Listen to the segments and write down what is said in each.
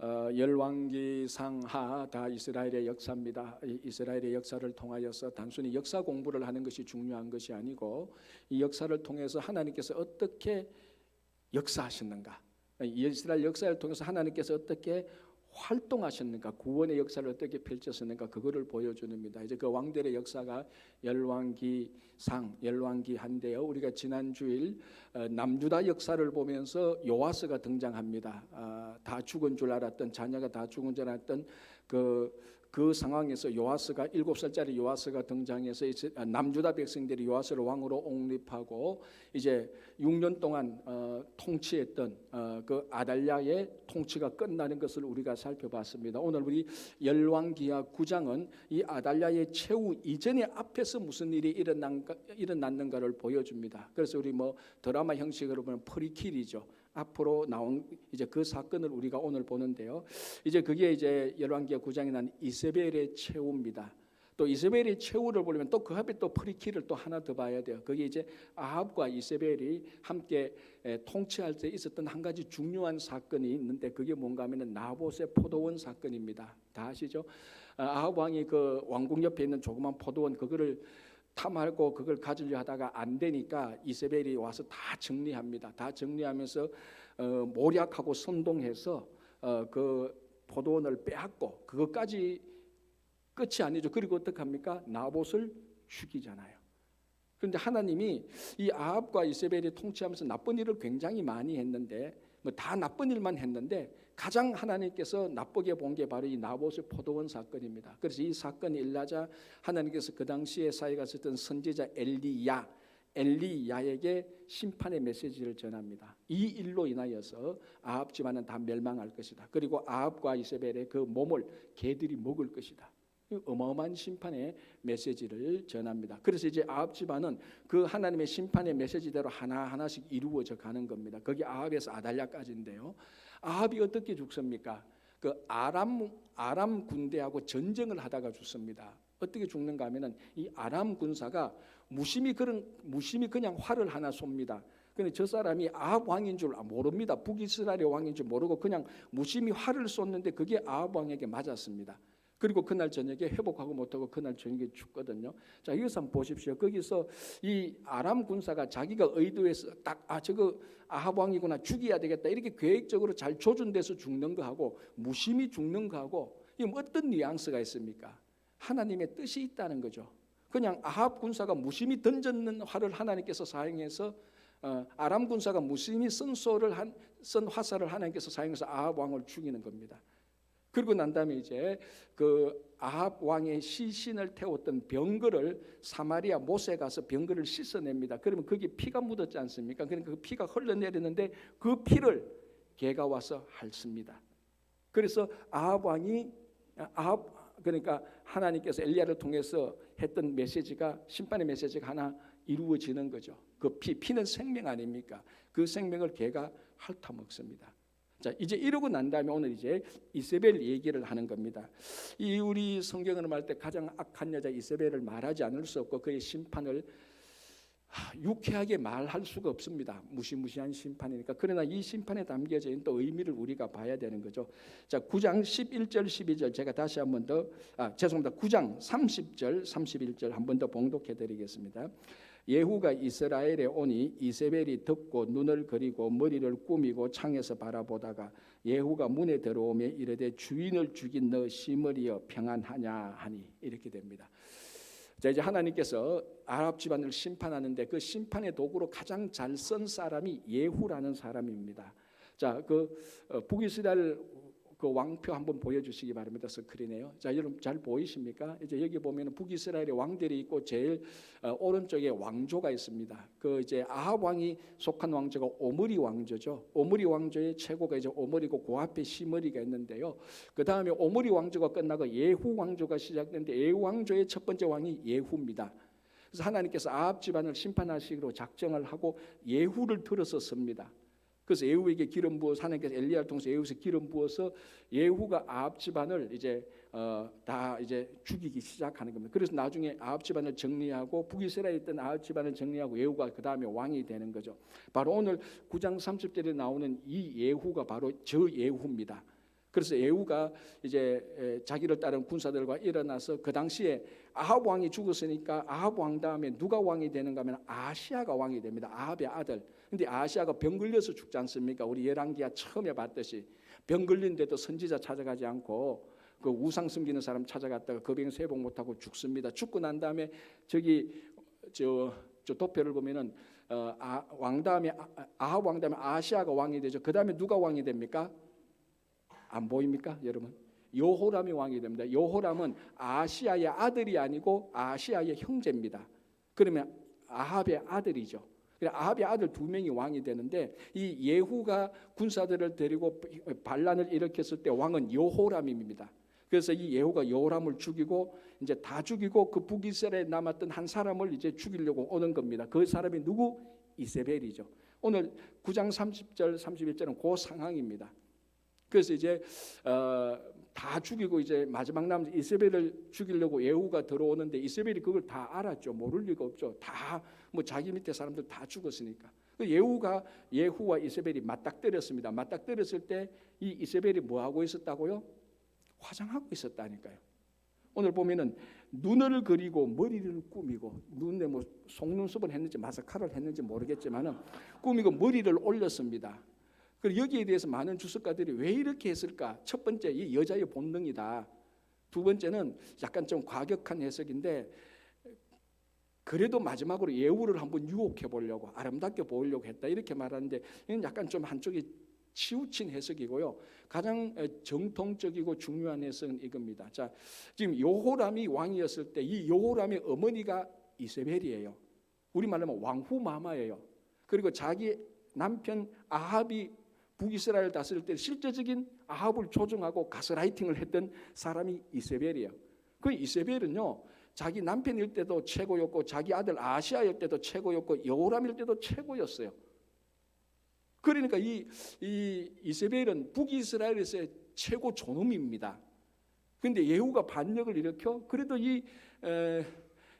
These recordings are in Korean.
열왕기상하 다 이스라엘의 역사입니다. 이스라엘의 역사를 통하여서 단순히 역사 공부를 하는 것이 중요한 것이 아니고 이 역사를 통해서 하나님께서 어떻게 역사하셨는가, 이스라엘 역사를 통해서 하나님께서 어떻게 활동하셨는가, 구원의 역사를 어떻게 펼쳤었는가, 그거를 보여주는입니다. 이제 그 왕들의 역사가 열왕기상, 열왕기한데요. 우리가 지난 주일 남유다 역사를 보면서 요아스가 등장합니다. 다 죽은 줄 알았던, 자녀가 다 죽은 줄 알았던 그 상황에서 요아스가 7살짜리 요아스가 등장해서 남유다 백성들이 요아스를 왕으로 옹립하고 이제 6년 동안 통치했던 그 아달랴의 통치가 끝나는 것을 우리가 살펴봤습니다. 오늘 우리 열왕기하 9장은 이 아달랴의 최후 이전에 앞에서 무슨 일이 일어났는가를 보여줍니다. 그래서 우리 드라마 형식으로 보면 프리퀄이죠. 앞으로 나온 이제 그 사건을 우리가 오늘 보는데요. 이제 그게 이제 열왕기하 9장에 난 이세벨의 최후입니다. 또 이세벨의 최후를 보려면 또 그 앞에 또 프리퀄을 또 하나 더 봐야 돼요. 그게 이제 아합과 이세벨이 함께 통치할 때 있었던 한 가지 중요한 사건이 있는데 그게 뭔가 하면은 나봇의 포도원 사건입니다. 다 아시죠? 아합 왕이 그 왕궁 옆에 있는 조그만 포도원 그거를 탐하고 그걸 가지려 하다가 안 되니까 이세벨이 와서 다 정리합니다. 다 정리하면서 모략하고 선동해서 그 포도원을 빼앗고 그것까지 끝이 아니죠. 그리고 어떻게 합니까? 나봇을 죽이잖아요. 그런데 하나님이 이 아합과 이세벨이 통치하면서 나쁜 일을 굉장히 많이 했는데 다 나쁜 일만 했는데 가장 하나님께서 나쁘게 본 게 바로 이 나봇의 포도원 사건입니다. 그래서 이 사건이 일어나자 하나님께서 그 당시에 사이가 있었던 선지자 엘리야에게 심판의 메시지를 전합니다. 이 일로 인하여서 아합 집안은 다 멸망할 것이다. 그리고 아합과 이세벨의 그 몸을 개들이 먹을 것이다. 어마어마한 심판의 메시지를 전합니다. 그래서 이제 아합 집안은 그 하나님의 심판의 메시지대로 하나하나씩 이루어져 가는 겁니다. 거기 아합에서 아달랴까지인데요. 아합이 어떻게 죽습니까? 그 아람 군대하고 전쟁을 하다가 죽습니다. 어떻게 죽는가 하면은 이 아람 군사가 무심히 그냥 활을 하나 쏩니다. 근데 저 사람이 아합 왕인 줄 모릅니다. 북이스라엘의 왕인 줄 모르고 그냥 무심히 활을 쏘는데 그게 아합 왕에게 맞았습니다. 그리고 그날 저녁에 회복하고 못하고 그날 저녁에 죽거든요. 자, 이것을 한번 보십시오. 거기서 이 아람 군사가 자기가 의도해서 딱 저거 아합 왕이구나, 죽여야 되겠다, 이렇게 계획적으로 잘 조준돼서 죽는 거하고 무심히 죽는 거하고 이게 어떤 뉘앙스가 있습니까? 하나님의 뜻이 있다는 거죠. 그냥 아합 군사가 무심히 던졌는 활을 하나님께서 사용해서 아람 군사가 무심히 쓴 화살을 하나님께서 사용해서 아합 왕을 죽이는 겁니다. 그리고 난 다음에 이제 그 아합 왕의 시신을 태웠던 병거를 사마리아 못에 가서 병거를 씻어냅니다. 그러면 거기 피가 묻었지 않습니까? 그러니까 그 피가 흘러내리는데 그 피를 개가 와서 핥습니다. 그래서 아합 왕이 그러니까 하나님께서 엘리야를 통해서 했던 메시지가, 심판의 메시지가 하나 이루어지는 거죠. 그 피는 생명 아닙니까? 그 생명을 개가 핥아 먹습니다. 자, 이제 이러고 난 다음에 오늘 이제 이세벨 얘기를 하는 겁니다. 이 우리 성경을 말할 때 가장 악한 여자 이세벨을 말하지 않을 수 없고 그의 심판을 유쾌하게 말할 수가 없습니다. 무시무시한 심판이니까. 그러나 이 심판에 담겨져 있는 또 의미를 우리가 봐야 되는 거죠. 자, 9장 11절 12절 제가 다시 한 번 더 죄송합니다. 9장 30절 31절 한 번 더 봉독해 드리겠습니다. 예후가 이스라엘에 오니 이세벨이 듣고 눈을 그리고 머리를 꾸미고 창에서 바라보다가 예후가 문에 들어오며 이르되 주인을 죽인 너 시므리여 평안하냐 하니, 이렇게 됩니다. 자, 이제 하나님께서 아합 집안을 심판하는데 그 심판의 도구로 가장 잘 쓴 사람이 예후라는 사람입니다. 자, 그 북이스라엘 그 왕표 한번 보여주시기 바랍니다. 스크린에요. 자, 여러분 잘 보이십니까? 이제 여기 보면 북이스라엘의 왕들이 있고 제일 오른쪽에 왕조가 있습니다. 그 이제 아합 왕이 속한 왕조가 오므리 왕조죠. 오므리 왕조의 최고가 이제 오므리고 그 앞에 시므리가 있는데요. 그 다음에 오므리 왕조가 끝나고 예후 왕조가 시작되는데 예후 왕조의 첫 번째 왕이 예후입니다. 그래서 하나님께서 아합 집안을 심판하시기로 작정을 하고 예후를 들어서 씁니다. 그래서 예후에게 기름 부어서 하나님께서 엘리야를 통해서 예후에게 기름 부어서 예후가 아합 집안을 이제 다 이제 죽이기 시작하는 겁니다. 그래서 나중에 아합 집안을 정리하고 북이스라엘에 있던 아합 집안을 정리하고 예후가 그 다음에 왕이 되는 거죠. 바로 오늘 9장 30절에 나오는 이 예후가 바로 저 예후입니다. 그래서 예후가 이제 자기를 따른 군사들과 일어나서 그 당시에 아합 왕이 죽었으니까 아합 왕 다음에 누가 왕이 되는가 하면 아시아가 왕이 됩니다. 아합의 아들. 근데 아시아가 병 걸려서 죽지 않습니까? 우리 열왕기하 처음에 봤듯이 병 걸린데도 선지자 찾아가지 않고 그 우상 숨기는 사람 찾아갔다가 그 병 회복 못하고 죽습니다. 죽고 난 다음에 저기 저 도표를 보면은 왕 다음에 아합 왕 다음에 아시아가 왕이 되죠. 그 다음에 누가 왕이 됩니까? 안 보입니까, 여러분? 여호람이 왕이 됩니다. 여호람은 아시아의 아들이 아니고 아시아의 형제입니다. 그러면 아합의 아들이죠. 아합의 아들 두 명이 왕이 되는데 이 예후가 군사들을 데리고 반란을 일으켰을 때 왕은 여호람입니다. 그래서 이 예후가 여호람을 죽이고 이제 다 죽이고 그 북이스라엘에 남았던 한 사람을 이제 죽이려고 오는 겁니다. 그 사람이 누구? 이세벨이죠. 오늘 9장 30절 31절은 그 상황입니다. 그래서 이제 다 죽이고 이제 마지막 남은 이세벨을 죽이려고 예후가 들어오는데 이세벨이 그걸 다 알았죠. 모를 리가 없죠. 다 뭐 자기 밑에 사람들 다 죽었으니까. 예후와 이세벨이 맞닥뜨렸습니다. 맞닥뜨렸을 때 이 이세벨이 뭐 하고 있었다고요? 화장하고 있었다니까요. 오늘 보면은 눈을 그리고 머리를 꾸미고 눈에 뭐 속눈썹을 했는지 마스카라를 했는지 모르겠지만은 꾸미고 머리를 올렸습니다. 그리고 여기에 대해서 많은 주석가들이 왜 이렇게 했을까? 첫 번째, 이 여자의 본능이다. 두 번째는 약간 좀 과격한 해석인데 그래도 마지막으로 예후를 한번 유혹해 보려고 아름답게 보이려고 했다 이렇게 말하는데 이건 약간 좀 한쪽이 치우친 해석이고요. 가장 정통적이고 중요한 해석은 이겁니다. 자, 지금 여호람이 왕이었을 때 이 여호람의 어머니가 이세벨이에요. 우리말로 하면 왕후마마예요. 그리고 자기 남편 아합이 북이스라엘 다스릴 때 실제적인 아합을 조종하고 가스라이팅을 했던 사람이 이세벨이에요. 그 이세벨은요, 자기 남편일 때도 최고였고 자기 아들 아시아일 때도 최고였고 여호람일 때도 최고였어요. 그러니까 이 이세벨은 북이스라엘에서의 최고 존엄입니다. 그런데 예후가 반역을 일으켜 그래도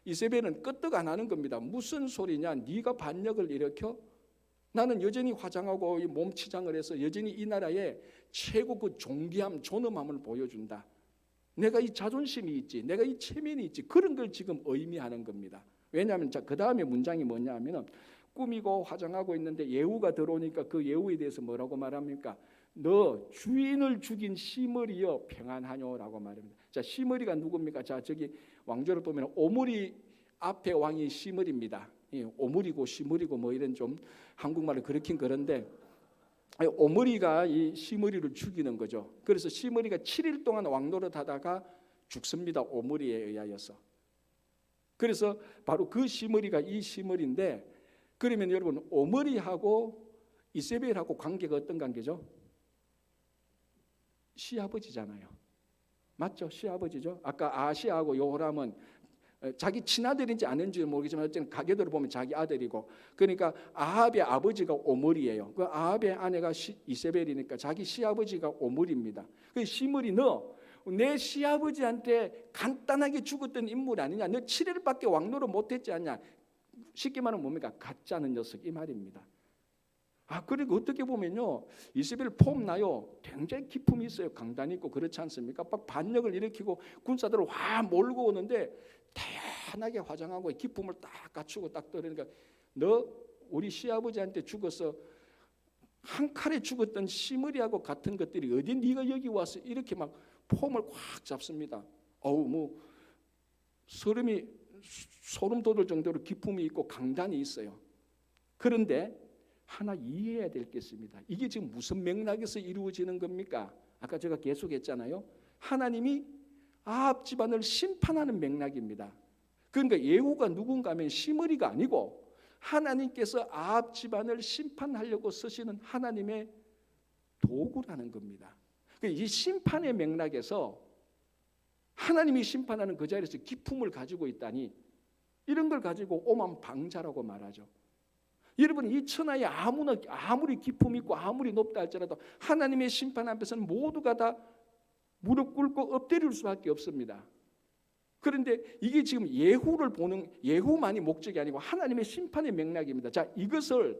이세벨은 끄떡 안 하는 겁니다. 무슨 소리냐? 네가 반역을 일으켜? 나는 여전히 화장하고 몸치장을 해서 여전히 이 나라의 최고 그 존귀함, 존엄함을 보여준다. 내가 이 자존심이 있지, 내가 이 체면이 있지, 그런 걸 지금 의미하는 겁니다. 왜냐하면 그 다음에 문장이 뭐냐 하면은 꾸미고 화장하고 있는데 예후가 들어오니까 그 예후에 대해서 뭐라고 말합니까? 너 주인을 죽인 시므리여 평안하뇨라고 말합니다. 자, 시므리가 누굽니까? 자, 저기 왕조를 보면 오므리 앞에 왕이 시므리입니다. 오므리고 시므리고 뭐 이런 좀 한국말을 그렇긴 그런데 오므리가 이 시므리를 죽이는 거죠. 그래서 시므리가 7일 동안 왕노릇 하다가 죽습니다. 오므리에 의하여서. 그래서 바로 그 시므리가 이 시므리인데 그러면 여러분 오므리하고 이세벨하고 관계가 어떤 관계죠? 시아버지잖아요. 맞죠? 시아버지죠. 아까 아시아하고 여호람은 자기 친아들인지 아닌지 모르겠지만 어쨌든 가계도를 보면 자기 아들이고 그러니까 아합의 아버지가 오므리예요. 그 아합의 아내가 이세벨이니까 자기 시아버지가 오므리입니다. 그 시므리 너 내 시아버지한테 간단하게 죽었던 인물 아니냐? 너 7일밖에 왕노릇 못했지 않냐? 쉽게 말하면 뭡니까? 가짜는 녀석 이 말입니다. 그리고 어떻게 보면요, 이세벨 폼나요. 굉장히 기품이 있어요. 강단이 있고 그렇지 않습니까? 막 반역을 일으키고 군사들을 와 몰고 오는데 태연하게 화장하고 기품을 딱 갖추고 딱 떠르니까 너 우리 시아버지한테 죽어서 한 칼에 죽었던 시므리하고 같은 것들이 어디 네가 여기 와서 이렇게 막 폼을 확 잡습니다. 뭐 소름 돋을 정도로 기품이 있고 강단이 있어요. 그런데 하나 이해해야 될 게 있습니다. 이게 지금 무슨 맥락에서 이루어지는 겁니까? 아까 제가 계속했잖아요. 하나님이 아합 집안을 심판하는 맥락입니다. 그러니까 예후가 누군가 하면 시므리가 아니고 하나님께서 아합 집안을 심판하려고 쓰시는 하나님의 도구라는 겁니다. 이 심판의 맥락에서 하나님이 심판하는 그 자리에서 기품을 가지고 있다니 이런 걸 가지고 오만 방자라고 말하죠. 여러분 이 천하에 아무리 기품이 있고 아무리 높다 할지라도 하나님의 심판 앞에서는 모두가 다 무릎 꿇고 엎드릴 수밖에 없습니다. 그런데 이게 지금 예후를 보는 예후만이 목적이 아니고 하나님의 심판의 맥락입니다. 자, 이것을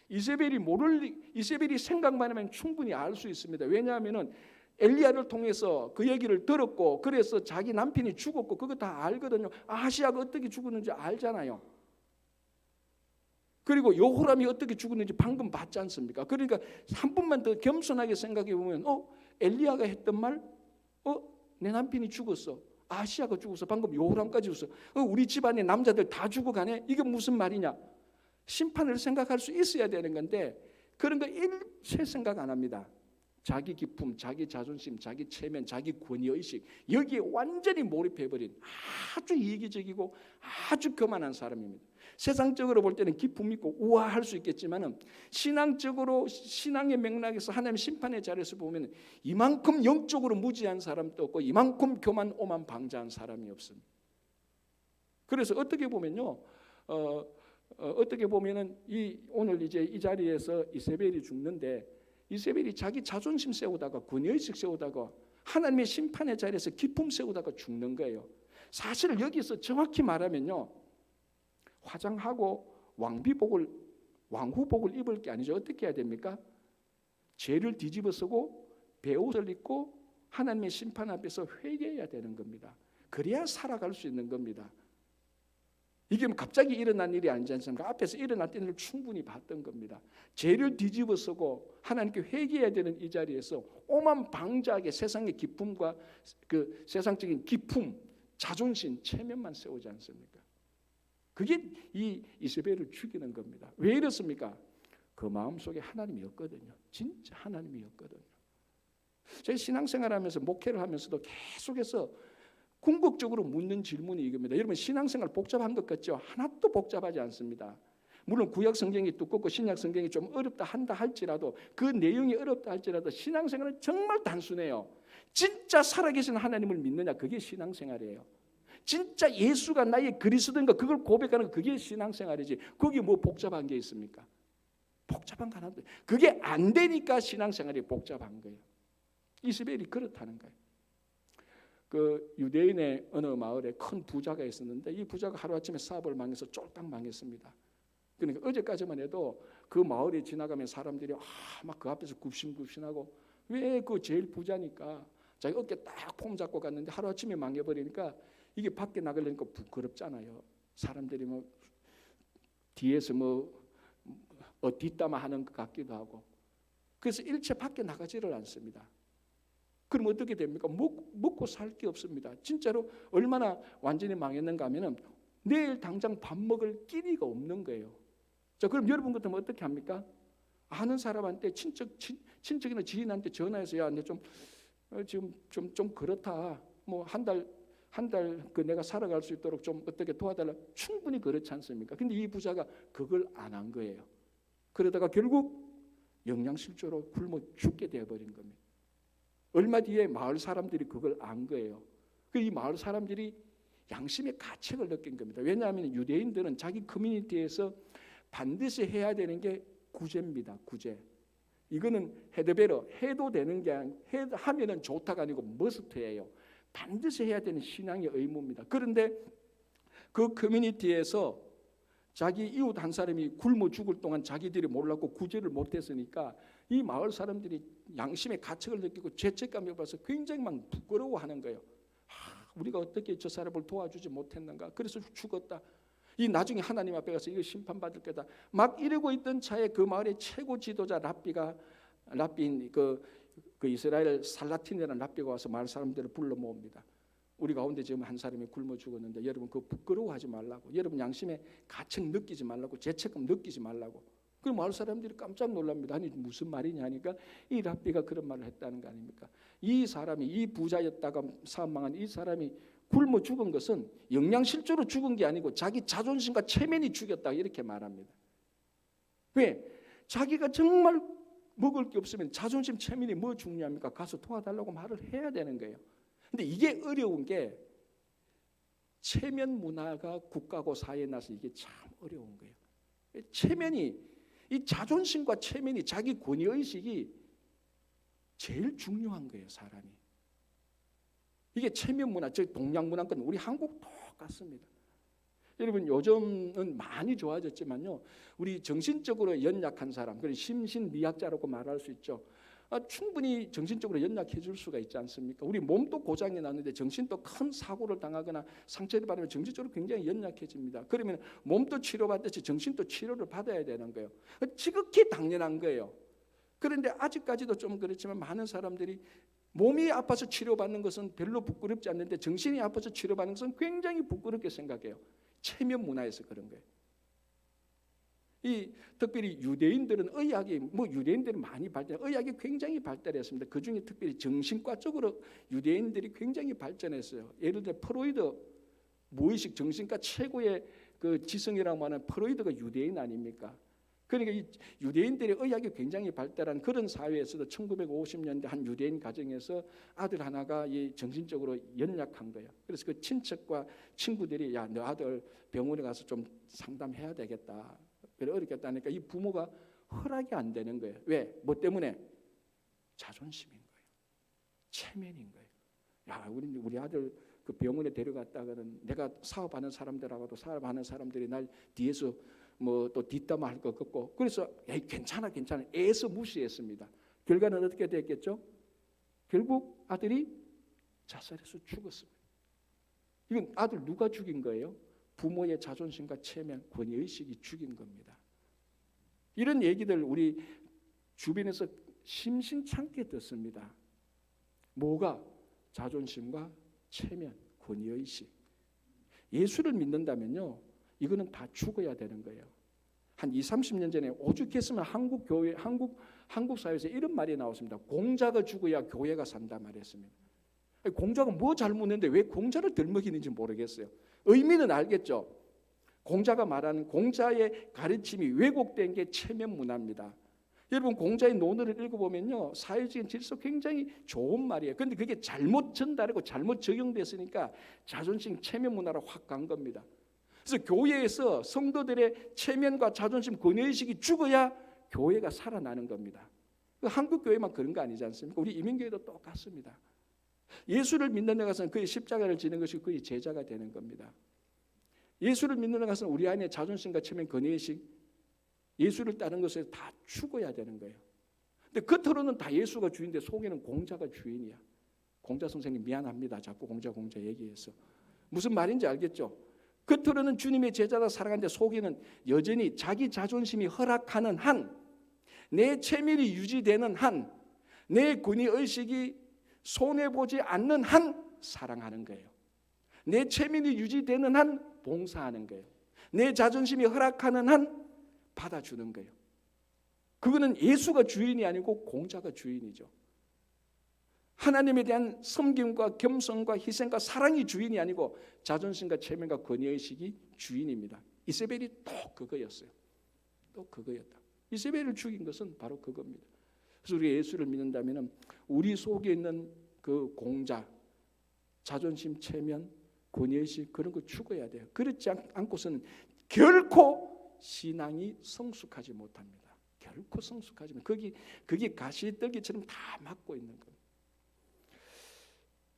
이세벨이 생각만 하면 충분히 알 수 있습니다. 왜냐하면은 엘리야를 통해서 그 얘기를 들었고, 그래서 자기 남편이 죽었고 그거 다 알거든요. 아하시아가 어떻게 죽었는지 알잖아요. 그리고 여호람이 어떻게 죽었는지 방금 봤지 않습니까? 그러니까 한 번만 더 겸손하게 생각해 보면, 엘리야가 했던 말, 내 남편이 죽었어. 아하시아가 죽었어. 방금 여호람까지 죽었어. 우리 집안의 남자들 다 죽어가네. 이게 무슨 말이냐? 심판을 생각할 수 있어야 되는 건데 그런 거 일체 생각 안 합니다. 자기 기쁨, 자기 자존심, 자기 체면, 자기 권위의식, 여기에 완전히 몰입해버린 아주 이기적이고 아주 교만한 사람입니다. 세상적으로 볼 때는 기쁨 있고 우아할 수 있겠지만은 신앙적으로, 신앙의 맥락에서 하나님 심판의 자리에서 보면 이만큼 영적으로 무지한 사람도 없고 이만큼 교만 오만 방자한 사람이 없습니다. 그래서 어떻게 보면요, 어떻게 보면은 오늘 이제 이 자리에서 이세벨이 죽는데, 이세벨이 자기 자존심 세우다가 권위의식 세우다가 하나님의 심판의 자리에서 기쁨 세우다가 죽는 거예요. 사실 여기서 정확히 말하면요, 화장하고 왕후복을 입을 게 아니죠. 어떻게 해야 됩니까? 죄를 뒤집어 쓰고 베옷을 입고 하나님의 심판 앞에서 회개해야 되는 겁니다. 그래야 살아갈 수 있는 겁니다. 이게 갑자기 일어난 일이 아니지 않습니까? 앞에서 일어났던 일을 충분히 봤던 겁니다. 죄를 뒤집어 쓰고 하나님께 회개해야 되는 이 자리에서 오만 방자하게 세상의 기쁨과 그 세상적인 기품, 자존심, 체면만 세우지 않습니까? 그게 이 이세벨을 죽이는 겁니다. 왜 이렇습니까? 그 마음속에 하나님이 없거든요. 진짜 하나님이 없거든요. 제가 신앙생활하면서 목회를 하면서도 계속해서 궁극적으로 묻는 질문이 이겁니다. 여러분, 신앙생활 복잡한 것 같죠? 하나도 복잡하지 않습니다. 물론 구약 성경이 두껍고 신약 성경이 좀 어렵다 한다 할지라도, 그 내용이 어렵다 할지라도 신앙생활은 정말 단순해요. 진짜 살아계신 하나님을 믿느냐, 그게 신앙생활이에요. 진짜 예수가 나의 그리스도인 거, 그걸 고백하는 거, 그게 신앙생활이지. 거기 뭐 복잡한 게 있습니까? 복잡한 거 하나도. 그게 안 되니까 신앙생활이 복잡한 거예요. 이세벨이 그렇다는 거예요. 그 유대인의 어느 마을에 큰 부자가 있었는데 이 부자가 하루아침에 사업을 망해서 쫄딱 망했습니다. 그러니까 어제까지만 해도 그 마을에 지나가면 사람들이 막 그 앞에서 굽신굽신하고, 왜 그 제일 부자니까 자기 어깨 딱 폼 잡고 갔는데 하루아침에 망해버리니까 이게 밖에 나가려니까 부끄럽잖아요. 사람들이 뭐 뒤에서 뒷담화 하는 것 같기도 하고. 그래서 일체 밖에 나가지를 않습니다. 그럼 어떻게 됩니까? 먹고 살 게 없습니다. 진짜로 얼마나 완전히 망했는가 하면은 내일 당장 밥 먹을 끼니가 없는 거예요. 자, 그럼 여러분 같으면 어떻게 합니까? 아는 사람한테 친척이나 지인한테 전화해서, 야, 내 지금 좀 그렇다. 뭐 한 달 그 내가 살아갈 수 있도록 좀 어떻게 도와달라. 충분히 그렇지 않습니까? 근데 이 부자가 그걸 안 한 거예요. 그러다가 결국 영양실조로 굶어 죽게 되어버린 겁니다. 얼마 뒤에 마을 사람들이 그걸 안 거예요. 이 마을 사람들이 양심의 가책을 느낀 겁니다. 왜냐하면 유대인들은 자기 커뮤니티에서 반드시 해야 되는 게 구제입니다. 구제. 이거는 헤드베러, 해도 되는 게 하면은 좋다가 아니고 머스트예요. 반드시 해야 되는 신앙의 의무입니다. 그런데 그 커뮤니티에서 자기 이웃 한 사람이 굶어 죽을 동안 자기들이 몰랐고 구제를 못했으니까 이 마을 사람들이 양심의 가책을 느끼고 죄책감을 받아서 굉장히 막 부끄러워하는 거예요. 우리가 어떻게 저 사람을 도와주지 못했는가? 그래서 죽었다. 이 나중에 하나님 앞에 가서 이거 심판받을 거다. 막 이러고 있던 차에 그 마을의 최고 지도자 랍비인 그 이스라엘 살라틴이라는 랍비가 와서 마을 사람들을 불러 모읍니다. 우리 가운데 지금 한 사람이 굶어 죽었는데 여러분 그거 부끄러워하지 말라고, 여러분 양심의 가책 느끼지 말라고, 죄책감 느끼지 말라고. 그 마을 사람들이 깜짝 놀랍니다. 아니 무슨 말이냐 하니까 이 랍비가 그런 말을 했다는 거 아닙니까? 이 사람이, 이 부자였다가 사업 망한 이 사람이 굶어 죽은 것은 영양실조로 죽은 게 아니고 자기 자존심과 체면이 죽였다, 이렇게 말합니다. 왜? 자기가 정말 먹을 게 없으면 자존심, 체면이 뭐 중요합니까? 가서 도와달라고 말을 해야 되는 거예요. 근데 이게 어려운 게 체면 문화가 국가고 사회에 나서 이게 참 어려운 거예요. 체면이, 이 자존심과 체면이, 자기 권위의식이 제일 중요한 거예요, 사람이. 이게 체면 문화, 저 동양 문화권, 우리 한국 똑같습니다. 여러분 요즘은 많이 좋아졌지만요, 우리 정신적으로 연약한 사람, 그리고 심신미약자라고 말할 수 있죠. 충분히 정신적으로 연약해 줄 수가 있지 않습니까? 우리 몸도 고장이 나는데 정신도 큰 사고를 당하거나 상처를 받으면 정신적으로 굉장히 연약해집니다. 그러면 몸도 치료받듯이 정신도 치료를 받아야 되는 거예요. 지극히 당연한 거예요. 그런데 아직까지도 좀 그렇지만 많은 사람들이 몸이 아파서 치료받는 것은 별로 부끄럽지 않는데 정신이 아파서 치료받는 것은 굉장히 부끄럽게 생각해요. 체면 문화에서 그런 거예요. 특별히 유대인들은 의학이 유대인들은 많이 의학이 굉장히 발달했습니다. 그 중에 특별히 정신과 쪽으로 유대인들이 굉장히 발전했어요. 예를 들어 프로이드, 무의식 정신과 최고의 그 지성이라고 하는 프로이드가 유대인 아닙니까? 그러니까 이 유대인들의 의학이 굉장히 발달한 그런 사회에서도 1950년대 한 유대인 가정에서 아들 하나가 이 정신적으로 연약한 거예요. 그래서 그 친척과 친구들이 야, 너 아들 병원에 가서 좀 상담해야 되겠다. 그래 어렵겠다니까 이 부모가 허락이 안 되는 거예요. 왜? 뭐 때문에? 자존심인 거예요. 체면인 거예요. 야, 우리 아들 그 병원에 데려갔다가는 내가 사업하는 사람들하고도 사업하는 사람들이 날 뒤에서 뭐 또 뒷담화할 것 같고, 그래서 괜찮아 애써 무시했습니다. 결과는 어떻게 됐겠죠? 결국 아들이 자살해서 죽었습니다. 이건 아들 누가 죽인 거예요? 부모의 자존심과 체면, 권위의식이 죽인 겁니다. 이런 얘기들 우리 주변에서 심심찮게 듣습니다. 뭐가? 자존심과 체면, 권위의식. 예수를 믿는다면요, 이거는 다 죽어야 되는 거예요. 한 20, 30년 전에 오죽했으면 한국 교회, 한국 사회에서 이런 말이 나왔습니다. 공자가 죽어야 교회가 산다 말했습니다. 공자가 뭐 잘못했는데 왜 공자를 덜먹이는지 모르겠어요. 의미는 알겠죠. 공자가 말하는 공자의 가르침이 왜곡된 게 체면 문화입니다. 여러분 공자의 논어를 읽어보면요, 사회적인 질서 굉장히 좋은 말이에요. 그런데 그게 잘못 전달하고 잘못 적용됐으니까 자존심, 체면 문화로 확 간 겁니다. 그래서 교회에서 성도들의 체면과 자존심, 권위의식이 죽어야 교회가 살아나는 겁니다. 한국 교회만 그런 거 아니지 않습니까? 우리 이민교회도 똑같습니다. 예수를 믿는 데 가서는 그의 십자가를 지는 것이 그의 제자가 되는 겁니다. 예수를 믿는 데 가서는 우리 안에 자존심과 체면, 권위의식, 예수를 따르는 것에 다 죽어야 되는 거예요. 근데 겉으로는 다 예수가 주인인데 속에는 공자가 주인이야. 공자 선생님 미안합니다. 자꾸 공자 얘기해서. 무슨 말인지 알겠죠? 겉으로는 주님의 제자라 살아가는데 속에는 여전히 자기 자존심이 허락하는 한, 내 체면이 유지되는 한, 내 권위의식이 손해보지 않는 한 사랑하는 거예요. 내 체면이 유지되는 한 봉사하는 거예요. 내 자존심이 허락하는 한 받아주는 거예요. 그거는 예수가 주인이 아니고 공자가 주인이죠. 하나님에 대한 섬김과 겸손과 희생과 사랑이 주인이 아니고 자존심과 체면과 권위의식이 주인입니다. 이세벨이 또 그거였어요. 또 그거였다. 이세벨을 죽인 것은 바로 그겁니다. 그래서 우리가 예수를 믿는다면 우리 속에 있는 그 공자, 자존심, 체면, 권위의식 그런 거 죽어야 돼요. 그렇지 않고서는 결코 신앙이 성숙하지 못합니다. 결코 성숙하지 못합니다. 그게 가시떨기처럼 다 막고 있는 겁니다.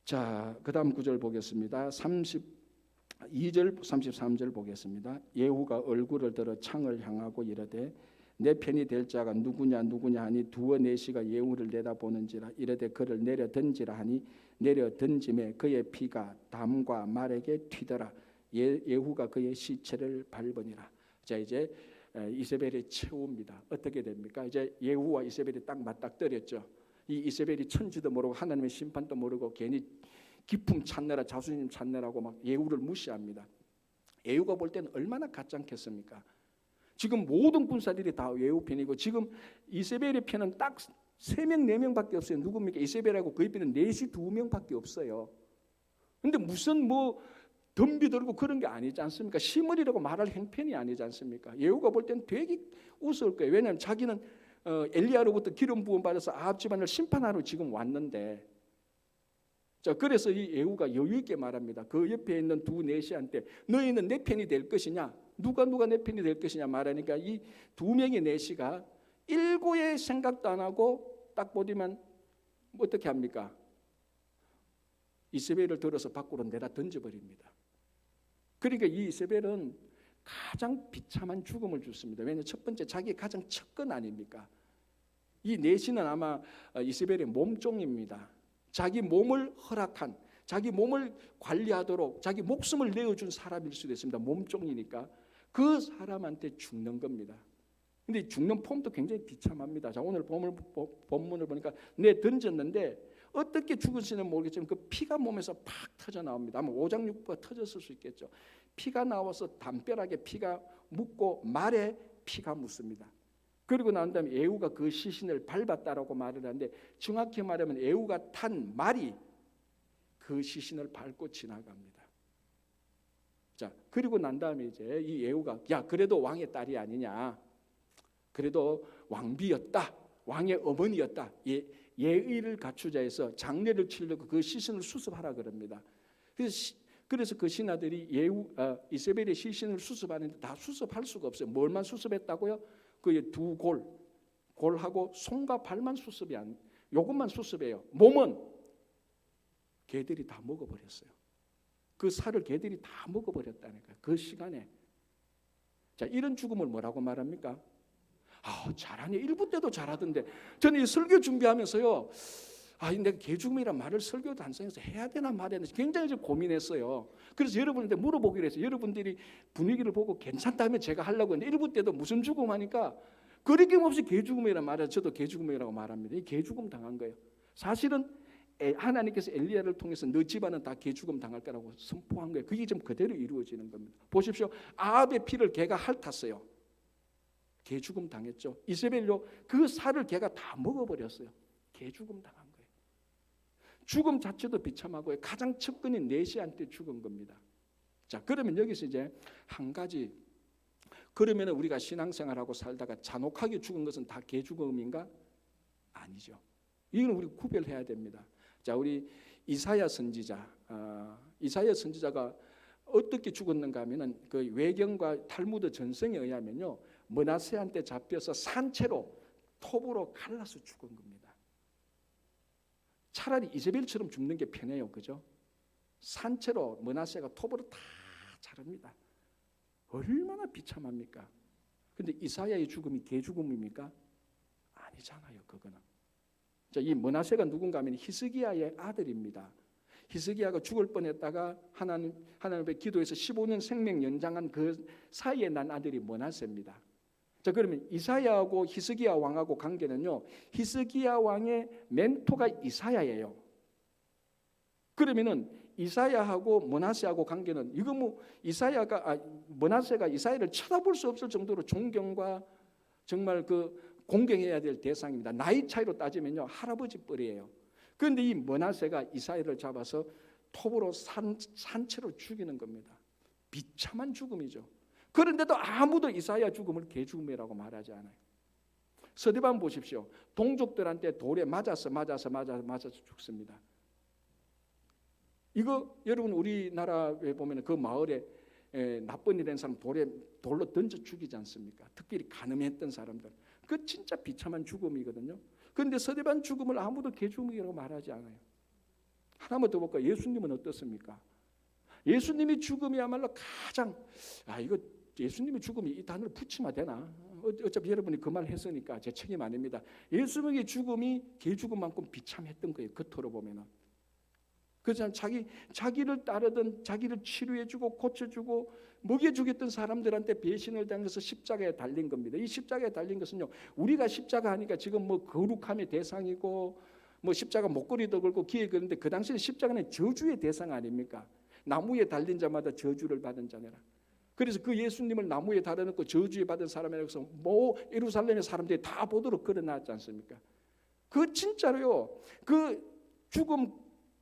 자, 그 다음 구절 보겠습니다. 32절, 33절 보겠습니다. 예후가 얼굴을 들어 창을 향하고 이르되 내 편이 될 자가 누구냐 하니 두어 내시가 예후를 내다보는지라. 이르되 그를 내려 던지라 하니 내려 던짐에 그의 피가 담과 말에게 튀더라. 예후가 그의 시체를 밟으니라. 자, 이제 이세벨의 최후입니다. 어떻게 됩니까? 이제 예후와 이세벨이 딱 맞닥뜨렸죠. 이 이세벨이 천지도 모르고 하나님의 심판도 모르고 괜히 기품 찾느라 자존심 찾느라고 막 예후를 무시합니다. 예후가 볼 때는 얼마나 가짜겠습니까? 지금 모든 군사들이 다 예후 편이고 지금 이세벨의 편은 딱 3명 4명밖에 없어요. 누굽니까? 이세벨하고 그의 편은 넷이 2명밖에 없어요. 근데 무슨 뭐 덤비들고 그런 게 아니지 않습니까? 시므리라고 말할 형편이 아니지 않습니까? 예후가 볼 때는 되게 우스울 거예요. 왜냐하면 자기는 엘리야로부터 기름 부음 받아서 아합 집안을 심판하러 지금 왔는데, 자, 그래서 이 예후가 여유 있게 말합니다. 그 옆에 있는 두 내시한테 너희는 내 편이 될 것이냐? 누가 내 편이 될 것이냐 말하니까 이 2명의 내시가 일고의 생각도 안 하고 딱 보더만 어떻게 합니까? 이세벨을 들어서 밖으로 내다 던져버립니다. 그러니까 이 이세벨은 가장 비참한 죽음을 줬습니다. 왜냐하면 첫 번째 자기 가장 첫건 아닙니까? 이 내시는 아마 이세벨의 몸종입니다. 자기 몸을 허락한, 자기 몸을 관리하도록 자기 목숨을 내어준 사람일 수도 있습니다. 몸종이니까 그 사람한테 죽는 겁니다. 근데 죽는 폼도 굉장히 비참합니다. 자, 오늘 본문을 보니까 던졌는데 어떻게 죽은지는 모르겠지만 그 피가 몸에서 팍 터져 나옵니다. 아마 오장육부가 터졌을 수 있겠죠. 피가 나와서 담벼락에 피가 묻고 말에 피가 묻습니다. 그리고 난 다음에 에후가 그 시신을 밟았다라고 말을 하는데 정확히 말하면 에후가 탄 말이 그 시신을 밟고 지나갑니다. 자, 그리고 난 다음에 이제 이 에후가 야 그래도 왕의 딸이 아니냐, 그래도 왕비였다, 왕의 어머니였다, 예의를 갖추자 해서 장례를 치려고 그 시신을 수습하라 그럽니다. 그래서 그 신하들이 이세벨의 시신을 수습하는데 다 수습할 수가 없어요. 뭘만 수습했다고요? 그 두 골하고 손과 발만 수습이 안, 요것만 수습해요. 몸은 개들이 다 먹어버렸어요. 그 살을 개들이 다 먹어버렸다니까. 그 시간에. 자, 이런 죽음을 뭐라고 말합니까? 잘하네. 일부 때도 잘하던데. 저는 이 설교 준비하면서요, 내가 개죽음이란 말을 설교 단상에서 해야 되나 말해야 되나 굉장히 좀 고민했어요. 그래서 여러분한테 물어보기로 했어요. 여러분들이 분위기를 보고 괜찮다면 제가 하려고 했는데 일부 때도 무슨 죽음 하니까 거리낌없이 개죽음이란 말을 저도 개죽음이라고 말합니다. 이 개죽음 당한 거예요. 사실은 하나님께서 엘리야를 통해서 너 집안은 다 개죽음 당할 거라고 선포한 거예요. 그게 좀 그대로 이루어지는 겁니다. 보십시오. 아합의 피를 개가 핥았어요. 개죽음 당했죠. 이세벨로 그 살을 개가 다 먹어버렸어요. 개죽음 당한 거예요. 죽음 자체도 비참하고요. 가장 측근인 내시한테 죽은 겁니다. 자, 그러면 여기서 이제 한 가지, 그러면 우리가 신앙생활하고 살다가 잔혹하게 죽은 것은 다 개죽음인가? 아니죠. 이건 우리 구별해야 됩니다. 자, 우리 이사야 선지자가 어떻게 죽었는가 하면은 그 외경과 탈무드 전성에 의하면요, 므낫세한테 잡혀서 산채로 톱으로 갈라서 죽은 겁니다. 차라리 이세벨처럼 죽는 게 편해요, 그죠? 산채로 므낫세가 톱으로 다 자릅니다. 얼마나 비참합니까? 근데 이사야의 죽음이 개죽음입니까? 아니잖아요, 그거는. 자, 이 므낫세가 누군가 하면 히스기야의 아들입니다. 히스기야가 죽을 뻔했다가 하나님 앞에 기도해서 15년 생명 연장한 그 사이에 난 아들이 므낫세입니다. 자, 그러면 이사야하고 히스기야 왕하고 관계는요, 히스기야 왕의 멘토가 이사야예요. 그러면은 이사야하고 므낫세하고 관계는 이거 므낫세가 이사야를 쳐다볼 수 없을 정도로 존경과 정말 그 공경해야 될 대상입니다. 나이 차이로 따지면요, 할아버지 뻘이에요. 그런데 이 므낫세가 이사야를 잡아서 톱으로 산채로 죽이는 겁니다. 비참한 죽음이죠. 그런데도 아무도 이사야 죽음을 개죽음이라고 말하지 않아요. 서대반 보십시오. 동족들한테 돌에 맞아서 죽습니다. 이거 여러분 우리나라에 보면 그 마을에 나쁜 일 한 사람 돌로 던져 죽이지 않습니까? 특별히 간음했던 사람들. 그 진짜 비참한 죽음이거든요. 그런데 서대반 죽음을 아무도 개죽음이라고 말하지 않아요. 하나만 더 볼까요? 예수님은 어떻습니까? 예수님이 죽음이야말로 가장 이거 예수님의 죽음이 이 단어를 붙이면 되나? 어차피 여러분이 그 말 했으니까 제 책임 아닙니다. 예수님의 죽음이 개죽음만큼 비참했던 거예요. 겉으로 보면은. 그래서 자기를 따르던 자기를 치료해주고 고쳐주고 먹여주겠던 사람들한테 배신을 당해서 십자가에 달린 겁니다. 이 십자가에 달린 것은요, 우리가 십자가 하니까 지금 뭐 거룩함의 대상이고 뭐 십자가 목걸이도 걸고 귀에 걸는데 그 당시에 십자가는 저주의 대상 아닙니까? 나무에 달린 자마다 저주를 받은 자네라. 그래서 그 예수님을 나무에 달아놓고 저주에 받은 사람이라고 해서 뭐 예루살렘의 사람들이 다 보도록 걸어놨지 않습니까? 그 진짜로요, 그 죽음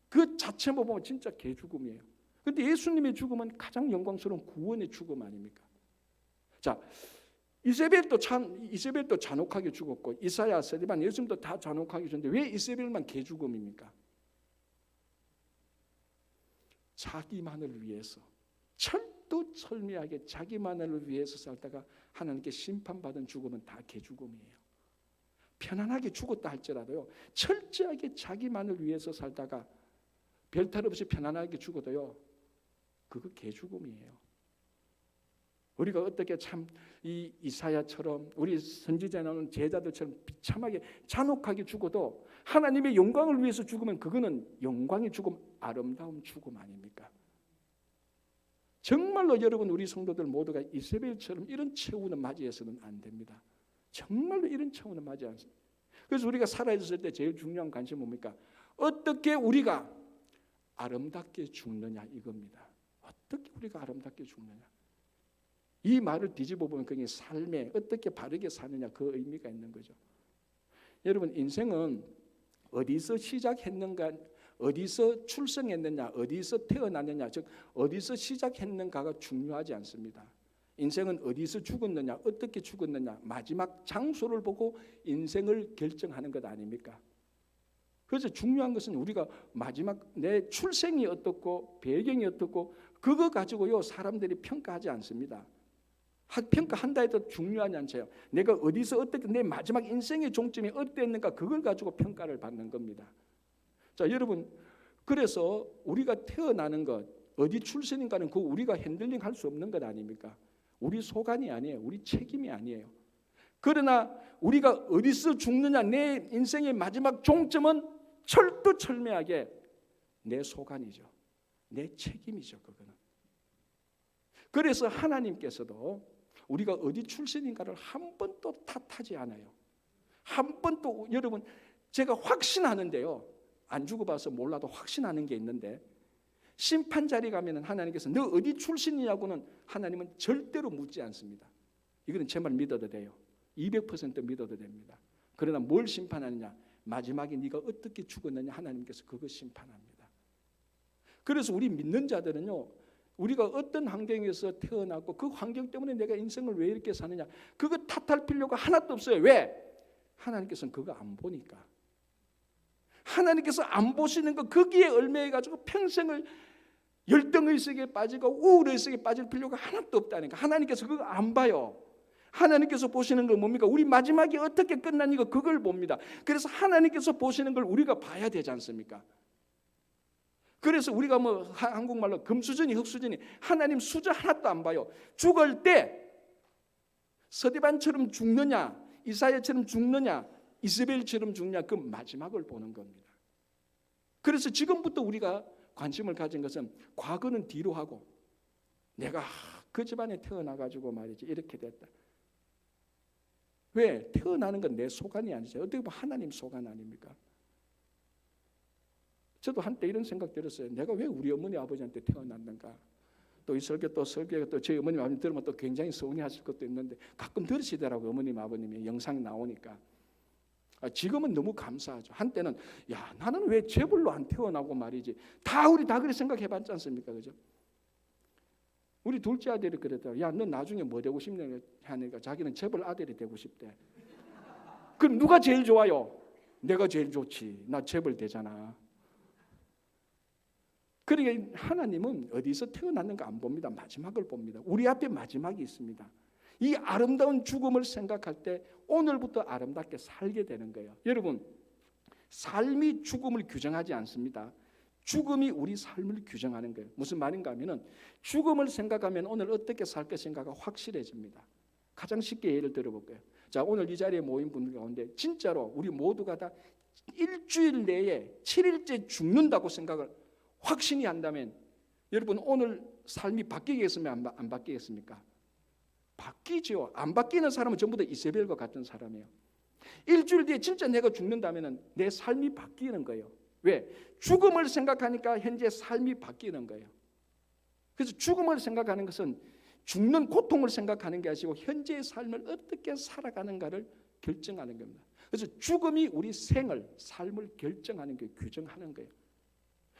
그 자체만 보면 진짜 개죽음이에요. 그런데 예수님의 죽음은 가장 영광스러운 구원의 죽음 아닙니까? 자, 이세벨도 잔혹하게 죽었고 이사야, 세대반, 예수님도 다 잔혹하게 죽었는데 왜 이세벨만 개죽음입니까? 자기만을 위해서 철두철미하게 자기만을 위해서 살다가 하나님께 심판받은 죽음은 다 개죽음이에요. 편안하게 죽었다 할지라도요, 철저하게 자기만을 위해서 살다가 별탈 없이 편안하게 죽어도요, 그거 개죽음이에요. 우리가 어떻게 참 이 이사야처럼 우리 선지자에 나오는 제자들처럼 비참하게 잔혹하게 죽어도 하나님의 영광을 위해서 죽으면 그거는 영광의 죽음, 아름다운 죽음 아닙니까? 정말로 여러분, 우리 성도들 모두가 이세벨처럼 이런 최후는 맞이해서는 안 됩니다. 정말로 이런 최후는 맞이 않습니다. 그래서 우리가 살아있을 때 제일 중요한 관심은 뭡니까? 어떻게 우리가 아름답게 죽느냐, 이겁니다. 어떻게 우리가 아름답게 죽느냐. 이 말을 뒤집어 보면 그게 삶에 어떻게 바르게 사느냐, 그 의미가 있는 거죠. 여러분, 인생은 어디서 시작했는가, 어디서 출생했느냐, 어디서 태어났느냐, 즉 어디서 시작했는가가 중요하지 않습니다. 인생은 어디서 죽었느냐, 어떻게 죽었느냐, 마지막 장소를 보고 인생을 결정하는 것 아닙니까? 그래서 중요한 것은 우리가 마지막 내 출생이 어떻고 배경이 어떻고 그거 가지고요 사람들이 평가하지 않습니다. 평가한다 해도 중요하지 않죠. 내가 어디서 어떻게 내 마지막 인생의 종점이 어땠는가, 그걸 가지고 평가를 받는 겁니다. 자, 여러분, 그래서 우리가 태어나는 것, 어디 출신인가는 그거 우리가 핸들링 할 수 없는 것 아닙니까? 우리 소관이 아니에요. 우리 책임이 아니에요. 그러나 우리가 어디서 죽느냐, 내 인생의 마지막 종점은 철두철미하게 내 소관이죠. 내 책임이죠. 그거는. 그래서 하나님께서도 우리가 어디 출신인가를 한 번도 탓하지 않아요. 한 번도. 여러분, 제가 확신하는데요, 안 죽어봐서 몰라도 확신하는 게 있는데, 심판 자리 가면은 하나님께서 너 어디 출신이냐고는 하나님은 절대로 묻지 않습니다. 이거는 제 말 믿어도 돼요. 200% 믿어도 됩니다. 그러나 뭘 심판하느냐, 마지막에 네가 어떻게 죽었느냐, 하나님께서 그거 심판합니다. 그래서 우리 믿는 자들은요, 우리가 어떤 환경에서 태어났고 그 환경 때문에 내가 인생을 왜 이렇게 사느냐, 그거 탓할 필요가 하나도 없어요. 왜? 하나님께서는 그거 안 보니까. 하나님께서 안 보시는 거, 거기에 얽매여가지고 평생을 열등의식에 빠지고 우울의식에 빠질 필요가 하나도 없다니까. 하나님께서 그거 안 봐요. 하나님께서 보시는 건 뭡니까? 우리 마지막이 어떻게 끝나니, 그걸 봅니다. 그래서 하나님께서 보시는 걸 우리가 봐야 되지 않습니까? 그래서 우리가 뭐 한국말로 금수저니 흙수저니 하나님 수저 하나도 안 봐요. 죽을 때 서디반처럼 죽느냐, 이사야처럼 죽느냐, 이세벨처럼 죽느냐, 그 마지막을 보는 겁니다. 그래서 지금부터 우리가 관심을 가진 것은 과거는 뒤로 하고, 내가 그 집안에 태어나가지고 말이지 이렇게 됐다. 왜? 태어나는 건 내 소관이 아니죠. 어떻게 보면 하나님 소관 아닙니까? 저도 한때 이런 생각 들었어요. 내가 왜 우리 어머니 아버지한테 태어났는가? 또 이 설교가 또 저희 어머님 아버님 들으면 또 굉장히 서운해하실 것도 있는데 가끔 들으시더라고요. 어머님 아버님이 영상이 나오니까. 지금은 너무 감사하죠. 한때는 야, 나는 왜 재벌로 안 태어나고 말이지. 우리 다 그렇게 생각해봤지 않습니까? 그죠? 우리 둘째 아들이 그랬더라고요. 야, 너 나중에 뭐 되고 싶냐 하니까 자기는 재벌 아들이 되고 싶대. 그럼 누가 제일 좋아요? 내가 제일 좋지. 나 재벌 되잖아. 그러니까 하나님은 어디서 태어났는가 안 봅니다. 마지막을 봅니다. 우리 앞에 마지막이 있습니다. 이 아름다운 죽음을 생각할 때 오늘부터 아름답게 살게 되는 거예요. 여러분, 삶이 죽음을 규정하지 않습니다. 죽음이 우리 삶을 규정하는 거예요. 무슨 말인가 하면은 죽음을 생각하면 오늘 어떻게 살 것인가가 확실해집니다. 가장 쉽게 예를 들어볼게요. 자, 오늘 이 자리에 모인 분들 가운데 진짜로 우리 모두가 다 일주일 내에 7일째 죽는다고 생각을 확신이 한다면 여러분 오늘 삶이 바뀌겠습니까? 안 바뀌겠습니까? 바뀌죠. 안 바뀌는 사람은 전부 다 이세벨과 같은 사람이에요. 일주일 뒤에 진짜 내가 죽는다면 내 삶이 바뀌는 거예요. 왜? 죽음을 생각하니까 현재 삶이 바뀌는 거예요. 그래서 죽음을 생각하는 것은 죽는 고통을 생각하는 게 아니고 현재의 삶을 어떻게 살아가는가를 결정하는 겁니다. 그래서 죽음이 우리 생을, 삶을 결정하는 게 규정하는 거예요.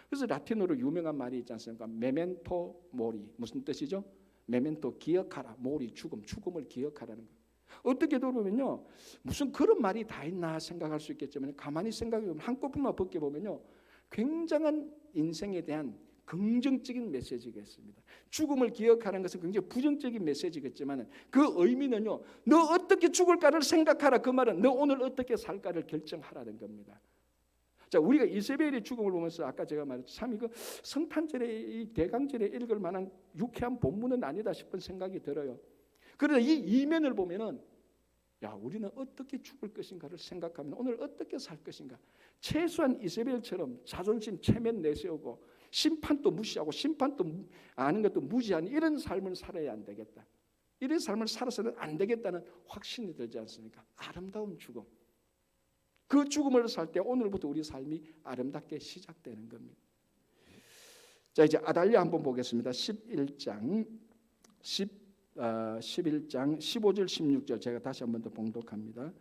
그래서 라틴어로 유명한 말이 있지 않습니까? 메멘토 모리. 무슨 뜻이죠? 메멘토, 기억하라. 모리, 죽음을 기억하라는 거예요. 어떻게 들어보면요, 무슨 그런 말이 다 있나 생각할 수 있겠지만 가만히 생각해보면 한꺼번만 벗겨보면요, 굉장한 인생에 대한 긍정적인 메시지겠습니다. 죽음을 기억하는 것은 굉장히 부정적인 메시지겠지만 그 의미는요, 너 어떻게 죽을까를 생각하라. 그 말은 너 오늘 어떻게 살까를 결정하라는 겁니다. 자, 우리가 이세벨의 죽음을 보면서 아까 제가 말했죠. 참 이거 성탄절에 이 대강절에 읽을 만한 유쾌한 본문은 아니다 싶은 생각이 들어요. 그러나 이 이면을 보면은 야, 우리는 어떻게 죽을 것인가를 생각하면 오늘 어떻게 살 것인가. 최소한 이세벨처럼 자존심 체면 내세우고 심판도 무시하고 심판도 아는 것도 무지한 이런 삶을 살아야 안 되겠다. 이런 삶을 살아서는 안 되겠다는 확신이 들지 않습니까? 아름다운 죽음. 그 죽음을 살 때 오늘부터 우리 삶이 아름답게 시작되는 겁니다. 자, 이제 아달랴 한번 보겠습니다. 11장 15절 16절 제가 다시 한번 더 봉독합니다.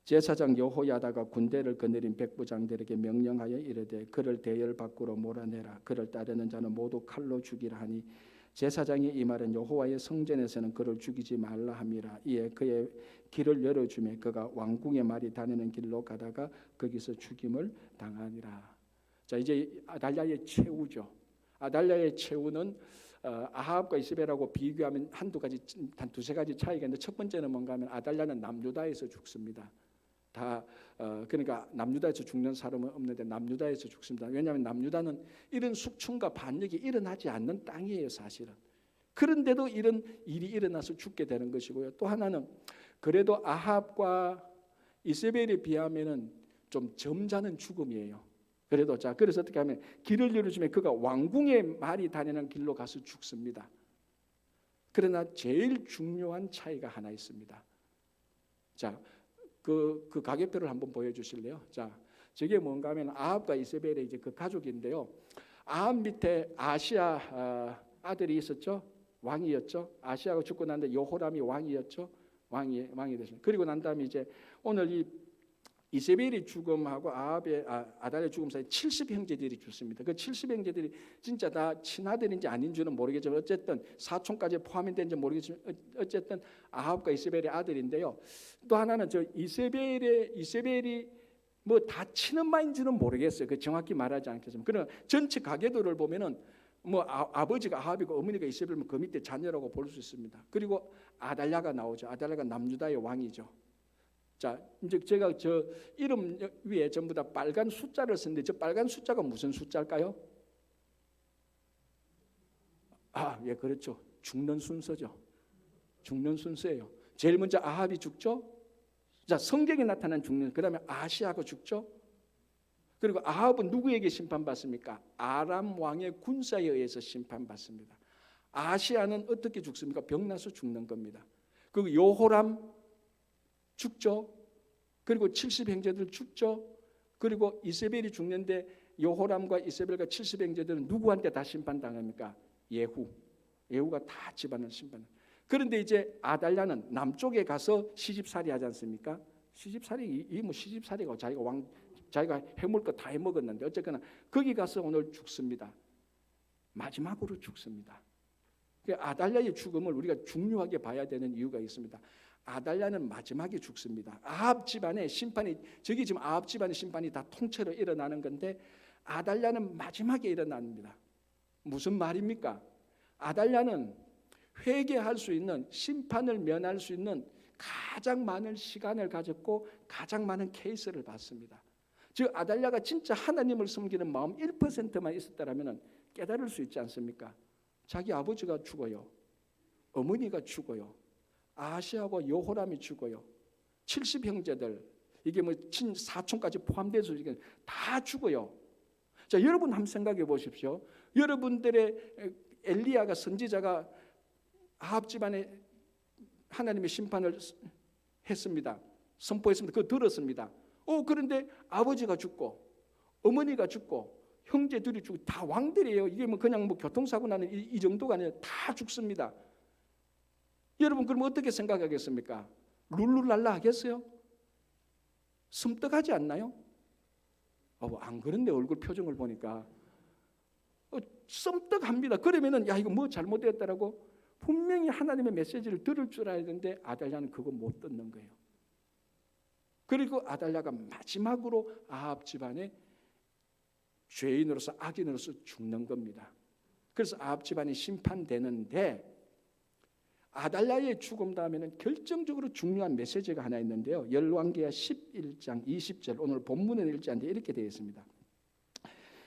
제사장 여호야다가 군대를 거느린 백부장들에게 명령하여 이르되 그를 대열 밖으로 몰아내라. 그를 따르는 자는 모두 칼로 죽이라 하니 제사장이 이 말은 여호와의 성전에서는 그를 죽이지 말라 함이라. 이에 그의 길을 열어주매 그가 왕궁의 말이 다니는 길로 가다가 거기서 죽임을 당하니라. 자, 이제 아달랴의 최후죠. 아달랴의 최후는 아합과 이세벨하고 비교하면 한 두세 가지 차이가 있는데 첫 번째는 뭔가 하면 아달랴는 남유다에서 죽습니다. 그러니까 남유다에서 죽는 사람은 없는데 남유다에서 죽습니다. 왜냐하면 남유다는 이런 숙청과 반역이 일어나지 않는 땅이에요, 사실은. 그런데도 이런 일이 일어나서 죽게 되는 것이고요. 또 하나는 그래도 아합과 이세벨에 비하면은 좀 점잖은 죽음이에요. 그래서 어떻게 하면 길을 열어주면 그가 왕궁의 말이 다니는 길로 가서 죽습니다. 그러나 제일 중요한 차이가 하나 있습니다. 자, 그 가계표를 한번 보여주실래요? 자, 저게 뭔가 하면 아합과 이세벨의 이제 그 가족인데요. 아합 밑에 아시아 아들이 있었죠. 왕이었죠. 아시아가 죽고 난 다음에 여호람이 왕이었죠. 왕이 됐습니다. 그리고 난 다음에 이제 오늘 이 이세벨의 죽음하고 아달랴의 죽음 사이에 70형제들이 죽습니다. 그 70형제들이 진짜 다 친아들인지 아닌지는 모르겠지만 어쨌든 사촌까지 포함이 된지 모르겠지만 어쨌든 아합과 이세벨의 아들인데요. 또 하나는 저 이세벨이 뭐 다 친엄마인지는 모르겠어요. 그 정확히 말하지 않겠지만 그러나 전체 가계도를 보면은 뭐 아버지가 아합이고 어머니가 이세벨이면 그 밑에 자녀라고 볼 수 있습니다. 그리고 아달랴가 나오죠. 아달랴가 남유다의 왕이죠. 자, 이제 제가 저 이름 위에 전부 다 빨간 숫자를 썼는데 저 빨간 숫자가 무슨 숫자일까요? 예, 그렇죠. 죽는 순서죠. 죽는 순서예요. 제일 먼저 아합이 죽죠. 자, 성경에 나타난 죽는. 그다음에 아시아가 죽죠. 그리고 아합은 누구에게 심판받습니까? 아람 왕의 군사에 의해서 심판받습니다. 아시아는 어떻게 죽습니까? 병나서 죽는 겁니다. 그리고 여호람 죽죠. 그리고 70형제들 죽죠. 그리고 이세벨이 죽는데 여호람과 이세벨과 70형제들은 누구한테 다 심판당합니까? 예후가 다 집안을 심판. 그런데 이제 아달랴는 남쪽에 가서 시집살이 하지 않습니까? 시집살이가 자기가 해먹을 거 다 해먹었는데 어쨌거나 거기 가서 오늘 죽습니다. 마지막으로 죽습니다. 아달랴의 죽음을 우리가 중요하게 봐야 되는 이유가 있습니다. 아달랴는 마지막에 죽습니다. 아합 집안의 심판이 저기 지금 아합 집안의 심판이 다 통째로 일어나는 건데 아달랴는 마지막에 일어납니다. 무슨 말입니까? 아달랴는 회개할 수 있는 심판을 면할 수 있는 가장 많은 시간을 가졌고 가장 많은 케이스를 받습니다. 즉 아달랴가 진짜 하나님을 섬기는 마음 1%만 있었다면 깨달을 수 있지 않습니까? 자기 아버지가 죽어요. 어머니가 죽어요. 아시아와 여호람이 죽어요. 70형제들 이게 뭐 친사촌까지 포함돼서 다 죽어요. 자, 여러분 한번 생각해 보십시오. 여러분들의 엘리야가 선지자가 아합 집안에 하나님의 심판을 했습니다. 선포했습니다. 그거 들었습니다. 그런데 아버지가 죽고 어머니가 죽고 형제들이 죽고 다 왕들이에요. 이게 뭐 그냥 뭐 교통사고 나는 이 정도가 아니라 다 죽습니다. 여러분 그럼 어떻게 생각하겠습니까? 룰루랄라 하겠어요? 섬뜩하지 않나요? 안 그런데 얼굴 표정을 보니까 섬뜩합니다. 그러면은 야 이거 뭐 잘못되었다라고 분명히 하나님의 메시지를 들을 줄 알아야 되는데 아달랴는 그거 못 듣는 거예요. 그리고 아달랴가 마지막으로 아합 집안의 죄인으로서 악인으로서 죽는 겁니다. 그래서 아합 집안이 심판되는데 아달랴의 죽음 다음에는 결정적으로 중요한 메시지가 하나 있는데요. 열왕기하 11장 20절 오늘 본문은 읽지 않는데 이렇게 되어 있습니다.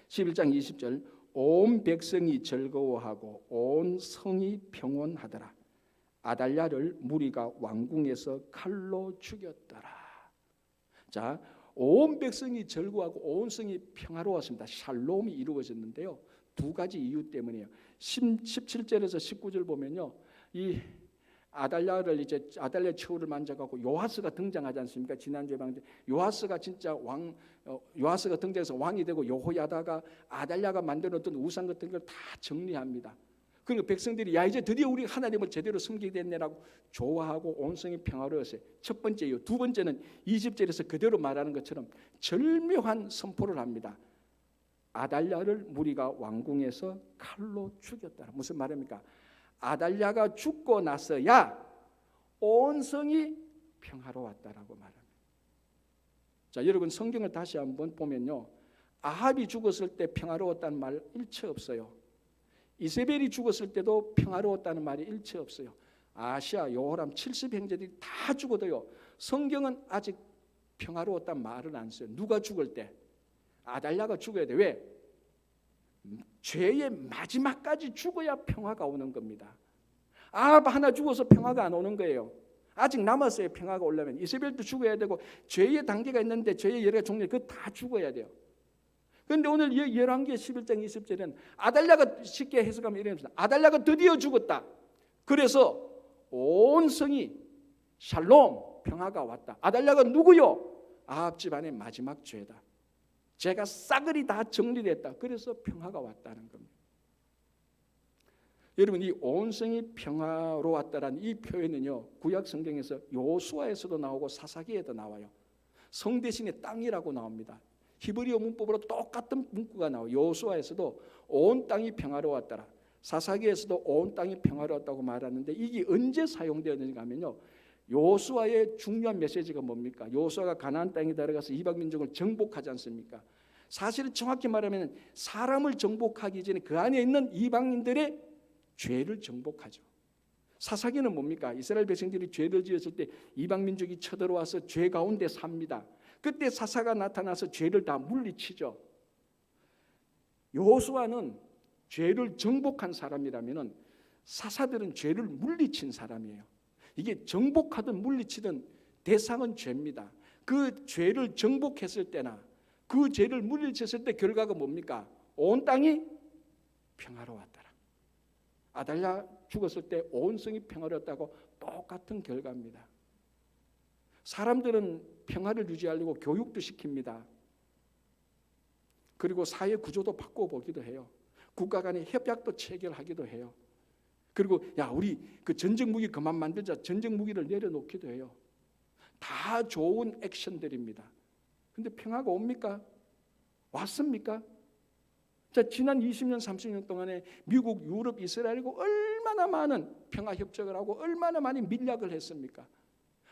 11장 20절 온 백성이 즐거워하고 온 성이 평온하더라. 아달랴를 무리가 왕궁에서 칼로 죽였더라. 자, 온 백성이 절구하고 온 성이 평화로웠습니다. 샬롬이 이루어졌는데요. 두 가지 이유 때문이에요. 17절에서 19절 보면요, 이 아달랴를 이제 아달랴 처우를 만져가고 요하스가 등장하지 않습니까? 지난주에 방금 요하스가 진짜 요하스가 등장해서 왕이 되고 여호야다가 아달랴가 만들었던 우상 같은 걸 다 정리합니다. 그리고 백성들이 야 이제 드디어 우리 하나님을 제대로 섬기게 됐네라고 좋아하고 온 성이 평화로웠어요. 첫 번째 이유. 두 번째는 20절에서 그대로 말하는 것처럼 절묘한 선포를 합니다. 아달랴를 무리가 왕궁에서 칼로 죽였다. 무슨 말입니까? 아달랴가 죽고 나서야 온 성이 평화로웠다라고 말합니다. 자, 여러분 성경을 다시 한번 보면요, 아합이 죽었을 때 평화로웠다는 말 일체 없어요. 이세벨이 죽었을 때도 평화로웠다는 말이 일체 없어요. 아시아, 요호람 70형제들이 다 죽어도요, 성경은 아직 평화로웠다는 말은 안 써요. 누가 죽을 때? 아달랴가 죽어야 돼. 왜? 죄의 마지막까지 죽어야 평화가 오는 겁니다. 아합 하나 죽어서 평화가 안 오는 거예요. 아직 남았어요. 평화가 오려면 이세벨도 죽어야 되고 죄의 단계가 있는데 죄의 여러 종류 그거 다 죽어야 돼요. 그런데 오늘 열왕기 11장 20절은 아달랴가 쉽게 해석하면 이럽니다. 아달랴가 드디어 죽었다. 그래서 온 성이 샬롬 평화가 왔다. 아달랴가 누구요? 아합 집안의 마지막 죄다. 죄가 싸그리 다 정리됐다. 그래서 평화가 왔다는 겁니다. 여러분 이 온 성이 평화로웠다라는 이 표현은요, 구약 성경에서 요수아에서도 나오고 사사기에도 나와요. 성 대신에 땅이라고 나옵니다. 히브리어 문법으로 똑같은 문구가 나와요. 요수아에서도 온 땅이 평화로웠더라. 사사기에서도 온 땅이 평화로웠다고 말하는데 이게 언제 사용되었는가 하면요, 요수아의 중요한 메시지가 뭡니까? 요수아가 가나안 땅에 들어가서 이방 민족을 정복하지 않습니까? 사실은 정확히 말하면 사람을 정복하기 전에 그 안에 있는 이방인들의 죄를 정복하죠. 사사기는 뭡니까? 이스라엘 백성들이 죄를 지었을 때 이방 민족이 쳐들어와서 죄 가운데 삽니다. 그때 사사가 나타나서 죄를 다 물리치죠. 여호수아는 죄를 정복한 사람이라면 사사들은 죄를 물리친 사람이에요. 이게 정복하든 물리치든 대상은 죄입니다. 그 죄를 정복했을 때나 그 죄를 물리쳤을 때 결과가 뭡니까? 온 땅이 평화로웠더라. 아달랴 죽었을 때 온 성이 평화로웠다고 똑같은 결과입니다. 사람들은 평화를 유지하려고 교육도 시킵니다. 그리고 사회 구조도 바꿔보기도 해요. 국가 간의 협약도 체결하기도 해요. 그리고 야 우리 그 전쟁 무기 그만 만들자, 전쟁 무기를 내려놓기도 해요. 다 좋은 액션들입니다. 근데 평화가 옵니까? 왔습니까? 자, 지난 20년 30년 동안에 미국, 유럽, 이스라엘과 얼마나 많은 평화 협정을 하고 얼마나 많은 밀약을 했습니까?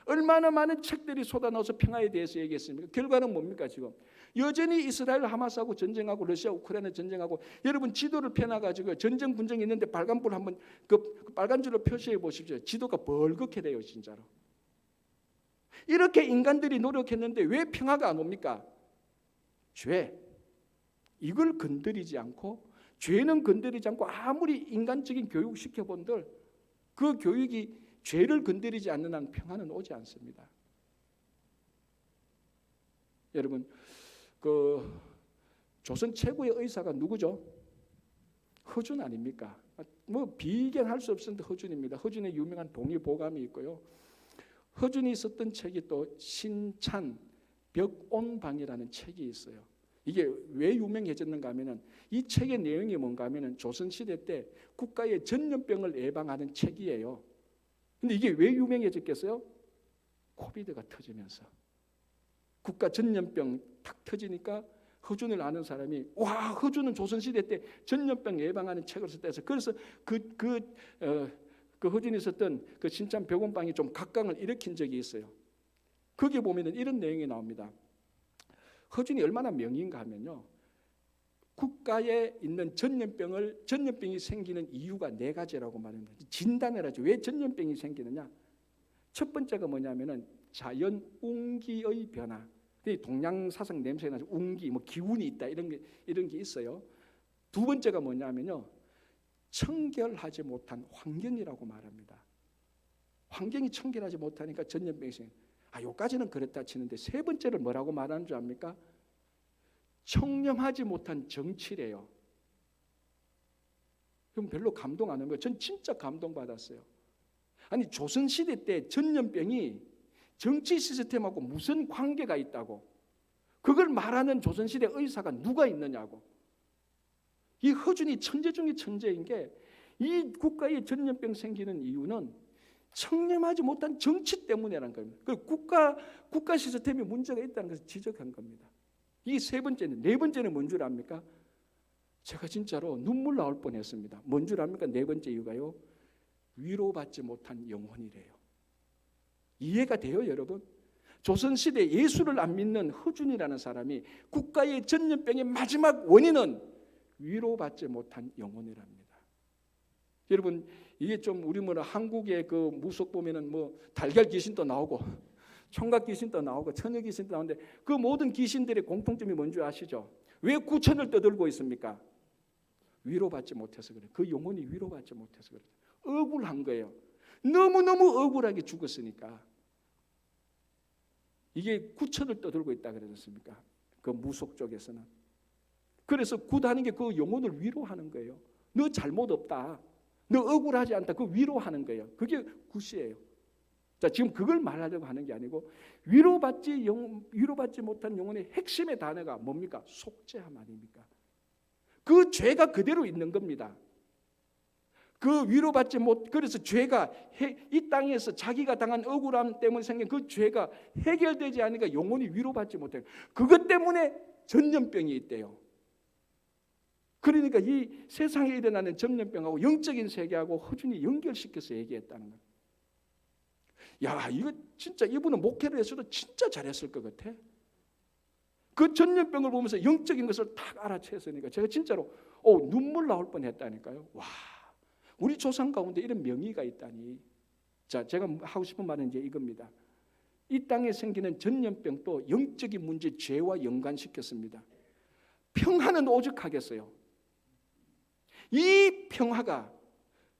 얼마나 많은 책들이 쏟아나와서 평화에 대해서 얘기했습니까? 결과는 뭡니까? 지금 여전히 이스라엘 하마스하고 전쟁하고 러시아 우크라이나 전쟁하고, 여러분 지도를 펴놔가지고 전쟁 분쟁이 있는데 빨간 불 한번 그 빨간 줄로 표시해 보십시오. 지도가 벌겋게 돼요, 진짜로. 이렇게 인간들이 노력했는데 왜 평화가 안 옵니까? 죄. 이걸 건드리지 않고, 죄는 건드리지 않고 아무리 인간적인 교육 시켜본들 그 교육이 죄를 건드리지 않는 한 평화는 오지 않습니다. 여러분, 그 조선 최고의 의사가 누구죠? 허준 아닙니까? 뭐 비견할 수 없었는데 허준입니다. 허준의 유명한 동의보감이 있고요. 허준이 썼던 책이 또 신찬 벽온방이라는 책이 있어요. 이게 왜 유명해졌는가 하면은 이 책의 내용이 뭔가 하면은 조선시대 때 국가의 전염병을 예방하는 책이에요. 근데 이게 왜 유명해졌겠어요? 코비드가 터지면서 국가 전염병 탁 터지니까 허준을 아는 사람이 와, 허준은 조선시대 때 전염병 예방하는 책을 썼다 해서, 그래서 그 허준이 썼던 그 신찬 벽온방이 좀 각광을 일으킨 적이 있어요. 거기에 보면은 이런 내용이 나옵니다. 허준이 얼마나 명인가 하면요, 국가에 있는 전염병이 생기는 이유가 4가지라고 말합니다. 진단을 하죠. 왜 전염병이 생기느냐? 첫 번째가 뭐냐면은 자연 운기의 변화. 동양 사상 냄새가 나죠. 운기, 뭐 기운이 있다, 이런 게 있어요. 두 번째가 뭐냐면요, 청결하지 못한 환경이라고 말합니다. 환경이 청결하지 못하니까 전염병이 생겨. 요까지는 그랬다 치는데 세 번째를 뭐라고 말하는 줄 압니까? 청렴하지 못한 정치래요. 그럼 별로 감동 안 합니다. 전 진짜 감동받았어요. 아니 조선시대 때 전염병이 정치 시스템하고 무슨 관계가 있다고, 그걸 말하는 조선시대 의사가 누가 있느냐고. 이 허준이 천재 중에 천재인 게, 이 국가에 전염병 생기는 이유는 청렴하지 못한 정치 때문이라는 겁니다. 그 국가 시스템에 문제가 있다는 것을 지적한 겁니다. 이 세 번째는, 네 번째는 뭔 줄 압니까? 제가 진짜로 눈물 나올 뻔했습니다. 뭔 줄 압니까? 네 번째 이유가요, 위로받지 못한 영혼이래요. 이해가 돼요, 여러분? 조선시대 예수를 안 믿는 허준이라는 사람이 국가의 전염병의 마지막 원인은 위로받지 못한 영혼이랍니다. 여러분, 이게 좀 우리 한국의 그 무속 보면은 달걀 귀신도 나오고 총각 귀신도 나오고 처녀 귀신도 나오는데, 그 모든 귀신들의 공통점이 뭔지 아시죠? 왜 구천을 떠들고 있습니까? 위로받지 못해서 그래요. 그 영혼이 위로받지 못해서 그래요. 억울한 거예요. 너무너무 억울하게 죽었으니까. 이게 구천을 떠들고 있다 그러셨습니까? 그 무속 쪽에서는. 그래서 굿하는 게 그 영혼을 위로하는 거예요. 너 잘못 없다, 너 억울하지 않다, 그 위로하는 거예요. 그게 굿이에요. 자, 지금 그걸 말하려고 하는 게 아니고, 위로받지 못한 영혼의 핵심의 단어가 뭡니까? 속죄함 아닙니까? 그 죄가 그대로 있는 겁니다. 그 위로받지 못, 그래서 죄가 이 땅에서 자기가 당한 억울함 때문에 생긴 그 죄가 해결되지 않으니까 영혼이 위로받지 못해요. 그것 때문에 전염병이 있대요. 그러니까 이 세상에 일어나는 전염병하고 영적인 세계하고 허준이 연결시켜서 얘기했다는 거예요. 야, 이거 진짜 이분은 목회를 했어도 진짜 잘했을 것 같아. 그 전염병을 보면서 영적인 것을 딱 알아챘으니까 제가 진짜로 눈물 나올 뻔했다니까요. 와, 우리 조상 가운데 이런 명의가 있다니. 자, 제가 하고 싶은 말은 이제 이겁니다. 이 땅에 생기는 전염병도 영적인 문제, 죄와 연관시켰습니다. 평화는 오죽하겠어요. 이 평화가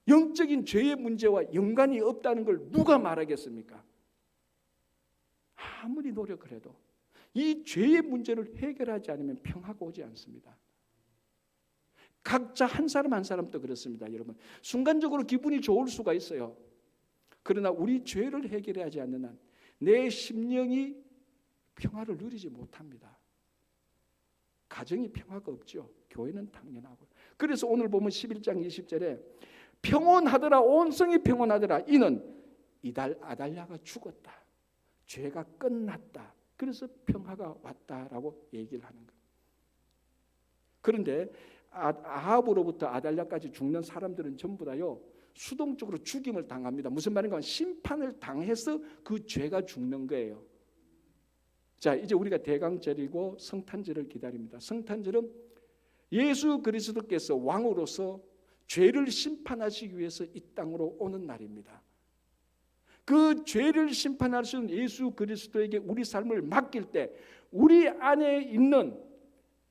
영적인 죄의 문제와 연관이 없다는 걸 누가 말하겠습니까? 아무리 노력을 해도 이 죄의 문제를 해결하지 않으면 평화가 오지 않습니다. 각자 한 사람 한 사람도 그렇습니다. 여러분, 순간적으로 기분이 좋을 수가 있어요. 그러나 우리 죄를 해결하지 않는 한 내 심령이 평화를 누리지 못합니다. 가정이 평화가 없죠. 교회는 당연하고. 그래서 오늘 보면 11장 20절에 평온하더라, 온 성이 평온하더라. 이는 아달랴가 죽었다. 죄가 끝났다. 그래서 평화가 왔다라고 얘기를 하는 거예요. 그런데 아합으로부터 아달랴까지 죽는 사람들은 전부 다요, 수동적으로 죽임을 당합니다. 무슨 말인가 하면 심판을 당해서 그 죄가 죽는 거예요. 자, 이제 우리가 대강절이고 성탄절을 기다립니다. 성탄절은 예수 그리스도께서 왕으로서 죄를 심판하시기 위해서 이 땅으로 오는 날입니다. 그 죄를 심판하시는 예수 그리스도에게 우리 삶을 맡길 때 우리 안에 있는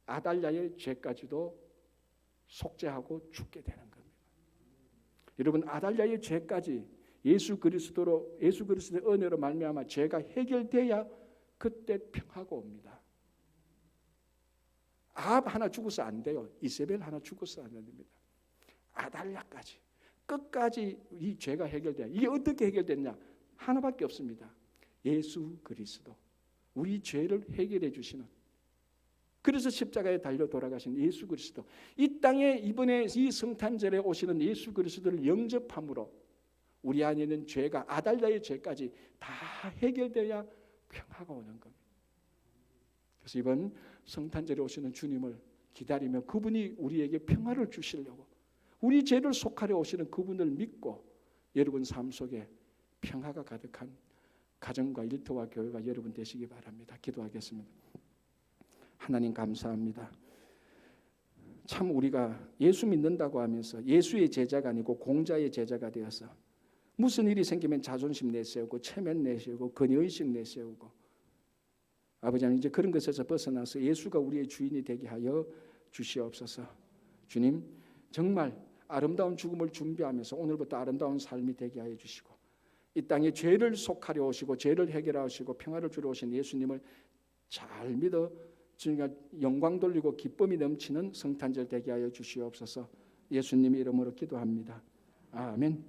아달랴의 죄까지도 속죄하고 죽게 되는 겁니다. 여러분, 아달랴의 죄까지 예수 그리스도의 은혜로 말미암아 죄가 해결돼야 그때 평화가 옵니다. 아합 하나 죽어서 안 돼요. 이세벨 하나 죽어서 안 됩니다. 아달랴까지 끝까지 이 죄가 해결돼야. 이게 어떻게 해결됐냐? 하나밖에 없습니다. 예수 그리스도, 우리 죄를 해결해 주시는, 그래서 십자가에 달려 돌아가신 예수 그리스도, 이 땅에 이번에 이 성탄절에 오시는 예수 그리스도를 영접함으로 우리 안에 있는 죄가 아달랴의 죄까지 다 해결돼야 평화가 오는 겁니다. 그래서 이번 성탄절에 오시는 주님을 기다리며 그분이 우리에게 평화를 주시려고, 우리 죄를 속하려 오시는 그분을 믿고 여러분 삶 속에 평화가 가득한 가정과 일터와 교회가 여러분 되시기 바랍니다. 기도하겠습니다. 하나님 감사합니다. 참 우리가 예수 믿는다고 하면서 예수의 제자가 아니고 공자의 제자가 되어서 무슨 일이 생기면 자존심 내세우고 체면 내세우고 권위의식 내세우고, 아버지 하나님, 이제 그런 것에서 벗어나서 예수가 우리의 주인이 되게 하여 주시옵소서. 주님, 정말 아름다운 죽음을 준비하면서 오늘부터 아름다운 삶이 되게 하여 주시고, 이 땅에 죄를 속하려 오시고 죄를 해결하시고 평화를 주러 오신 예수님을 잘 믿어 주님과 영광 돌리고 기쁨이 넘치는 성탄절 되게 하여 주시옵소서. 예수님 이름으로 기도합니다. 아멘.